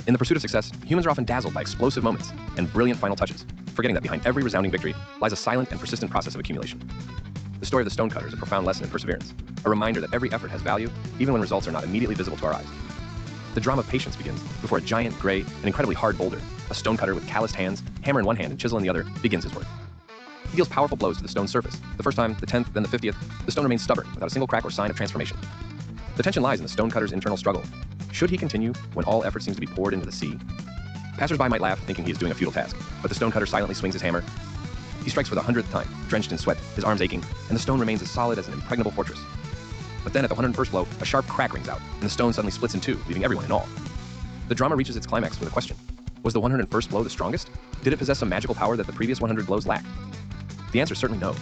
In the pursuit of success, humans are often dazzled by explosive moments and brilliant final touches, forgetting that behind every resounding victory lies a silent and persistent process of accumulation. The story of the Stonecutter is a profound lesson in perseverance, a reminder that every effort has value, even when results are not immediately visible to our eyes. The drama of patience begins before a giant, gray, and incredibly hard boulder, a stonecutter with calloused hands, hammer in one hand and chisel in the other, begins his work. He deals powerful blows to the stone's surface. The first time, the 10th, then the 50th, the stone remains stubborn, without a single crack or sign of transformation. The tension lies in the stonecutter's internal struggle. Should he continue when all effort seems to be poured into the sea? Passersby might laugh, thinking he is doing a futile task, but the stonecutter silently swings his hammer. He strikes for the 100th time, drenched in sweat, his arms aching, and the stone remains as solid as an impregnable fortress. But then at the 101st blow, a sharp crack rings out, and the stone suddenly splits in two, leaving everyone in awe. The drama reaches its climax with a question. Was the 101st blow the strongest? Did it possess some magical power that the previous 100 blows lacked? The answer is certainly no.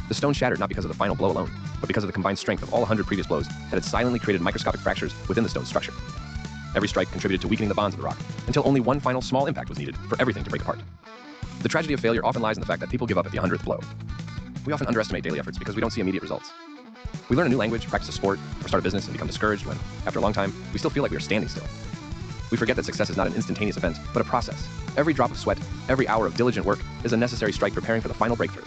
The stone shattered not because of the final blow alone, but because of the combined strength of all 100 previous blows that had silently created microscopic fractures within the stone's structure. Every strike contributed to weakening the bonds of the rock, until only one final small impact was needed for everything to break apart. The tragedy of failure often lies in the fact that people give up at the 100th blow. We often underestimate daily efforts because we don't see immediate results. We learn a new language, practice a sport, or start a business and become discouraged when, after a long time, we still feel like we are standing still. We forget that success is not an instantaneous event, but a process. Every drop of sweat, every hour of diligent work is a necessary strike preparing for the final breakthrough.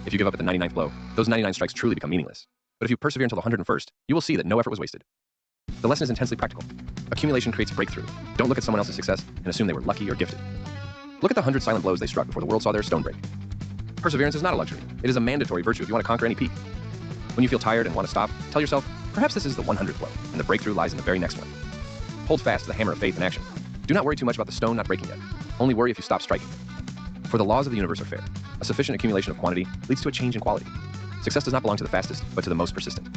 If you give up at the 99th blow, those 99 strikes truly become meaningless. But if you persevere until the 101st, you will see that no effort was wasted. The lesson is intensely practical. Accumulation creates breakthrough. Don't look at someone else's success and assume they were lucky or gifted. Look at the 100 silent blows they struck before the world saw their stone break. Perseverance is not a luxury. It is a mandatory virtue if you want to conquer any peak. When you feel tired and want to stop, tell yourself, perhaps this is the 100th blow, and the breakthrough lies in the very next one. Hold fast to the hammer of faith and action. Do not worry too much about the stone not breaking yet. Only worry if you stop striking. For the laws of the universe are fair. A sufficient accumulation of quantity leads to a change in quality. Success does not belong to the fastest, but to the most persistent.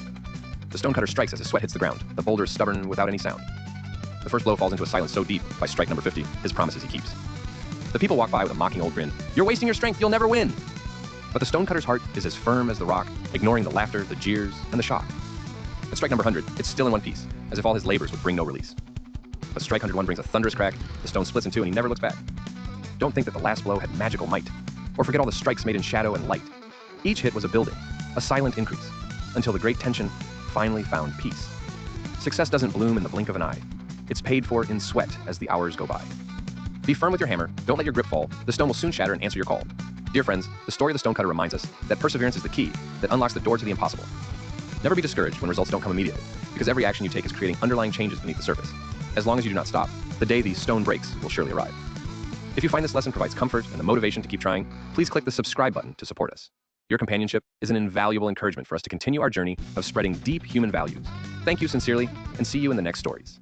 The stonecutter strikes as his sweat hits the ground. The boulder is stubborn without any sound. The first blow falls into a silence so deep, by strike number 50, his promises he keeps. The people walk by with a mocking old grin. You're wasting your strength, you'll never win! But the stonecutter's heart is as firm as the rock, ignoring the laughter, the jeers, and the shock. At strike number 100, it's still in one piece, as if all his labors would bring no release. But strike 101 brings a thunderous crack, the stone splits in two, and he never looks back. Don't think that the last blow had magical might, or forget all the strikes made in shadow and light. Each hit was a building, a silent increase, until the great tension finally found peace. Success doesn't bloom in the blink of an eye. It's paid for in sweat as the hours go by. Be firm with your hammer, don't let your grip fall, the stone will soon shatter and answer your call. Dear friends, the story of the stonecutter reminds us that perseverance is the key that unlocks the door to the impossible. Never be discouraged when results don't come immediately, because every action you take is creating underlying changes beneath the surface. As long as you do not stop, the day these stone breaks will surely arrive. If you find this lesson provides comfort and the motivation to keep trying, please click the subscribe button to support us. Your companionship is an invaluable encouragement for us to continue our journey of spreading deep human values. Thank you sincerely, and see you in the next stories.